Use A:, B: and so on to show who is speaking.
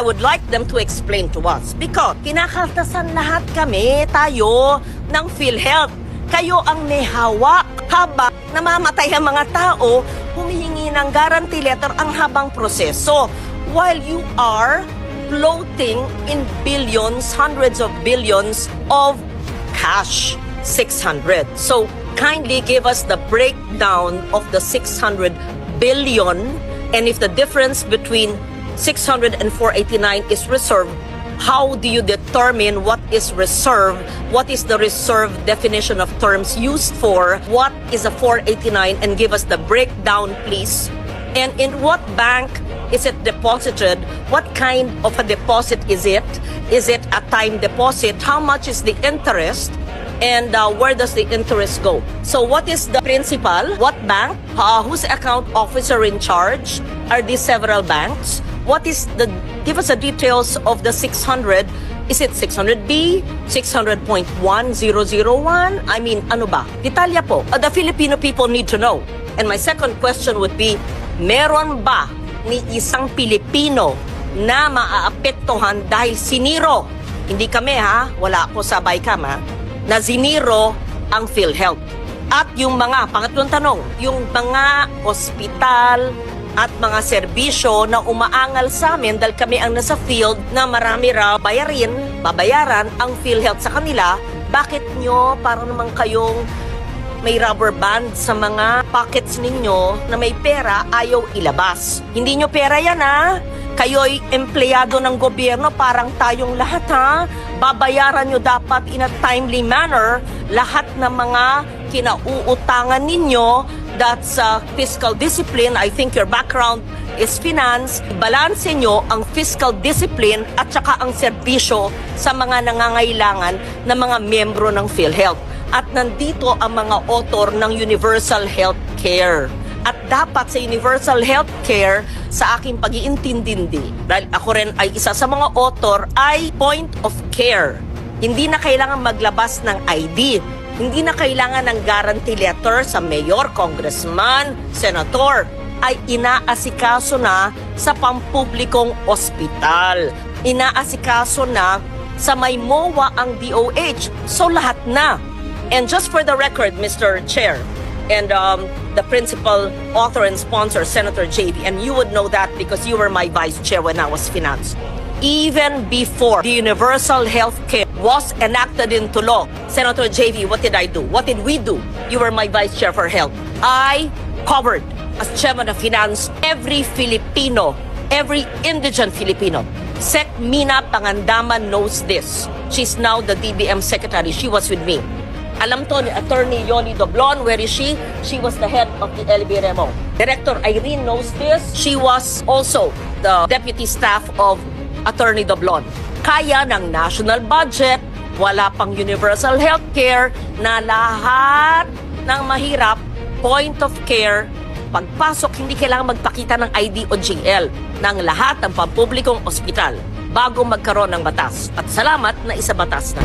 A: I would like them to explain to us because kinakaltasan lahat kami, tayo, ng PhilHealth. Kayo ang may hawak habang namamatay ang mga tao, humihingi ng guarantee letter ang habang proseso. While you are floating in billions, hundreds of billions of cash, 600. So kindly give us the breakdown of the 600 billion, and if the difference between 600 and 489 is reserved, how do you determine what is reserved? What is the reserve definition of terms used for? What is a 489? And give us the breakdown, please. And in what bank is it deposited? What kind of a deposit is it? Is it a time deposit? How much is the interest? And where does the interest go? So what is the principal? What bank? Who's account officer in charge? Are these several banks? What is the, give us the details of the 600. Is it 600B? 600.1001? I mean, ano ba? Detalya po. The Filipino people need to know. And my second question would be, meron ba ni isang Pilipino na maaapektuhan dahil siniro? Hindi kami ha, wala ako sa BICAM ha, na siniro ang PhilHealth. At yung mga, pangatlong tanong, yung mga ospital at mga serbisyo na umaangal sa amin dahil kami ang nasa field na marami raw babayaran ang PhilHealth sa kanila, bakit nyo para naman kayong may rubber band sa mga pockets ninyo na may pera ayaw ilabas? Hindi nyo pera yan ha? Kayo'y empleyado ng gobyerno, parang tayong lahat ha? Babayaran nyo dapat in a timely manner lahat ng mga kinauutangan ninyo. That's fiscal discipline. I think your background is finance. Balanse nyo ang fiscal discipline at saka ang serbisyo sa mga nangangailangan na mga miyembro ng PhilHealth. At nandito ang mga author ng Universal Health Care. At dapat sa Universal Health Care, sa aking pag-iintindindi, dahil ako rin ay isa sa mga author, ay point of care. Hindi na kailangan maglabas ng ID. Hindi na kailangan ng guarantee letter sa mayor, congressman, senator. Ay inaasikaso na sa pampublikong ospital. Inaasikaso na sa may MOA ang DOH. So lahat na. And just for the record, Mr. Chair, and the principal author and sponsor, Senator JV, and you would know that because you were my vice chair when I was finance. Even before the Universal Health Care was enacted into law, Senator JV, what did I do? What did we do? You were my vice chair for health. I covered, as chairman of finance, every Filipino, every indigent Filipino. Sec Mina Pangandaman knows this. She's now the DBM secretary. She was with me. Alam to ni Attorney Yoli Doblon, where is she? She was the head of the LBRMO. Director Irene knows this. She was also the deputy staff of Attorney Doblon. Kaya ng national budget, wala pang universal health care, na lahat ng mahirap, point of care, pagpasok hindi kailangan magpakita ng ID o GL ng lahat ng pampublikong ospital bago magkaroon ng batas. At salamat na isa batas na.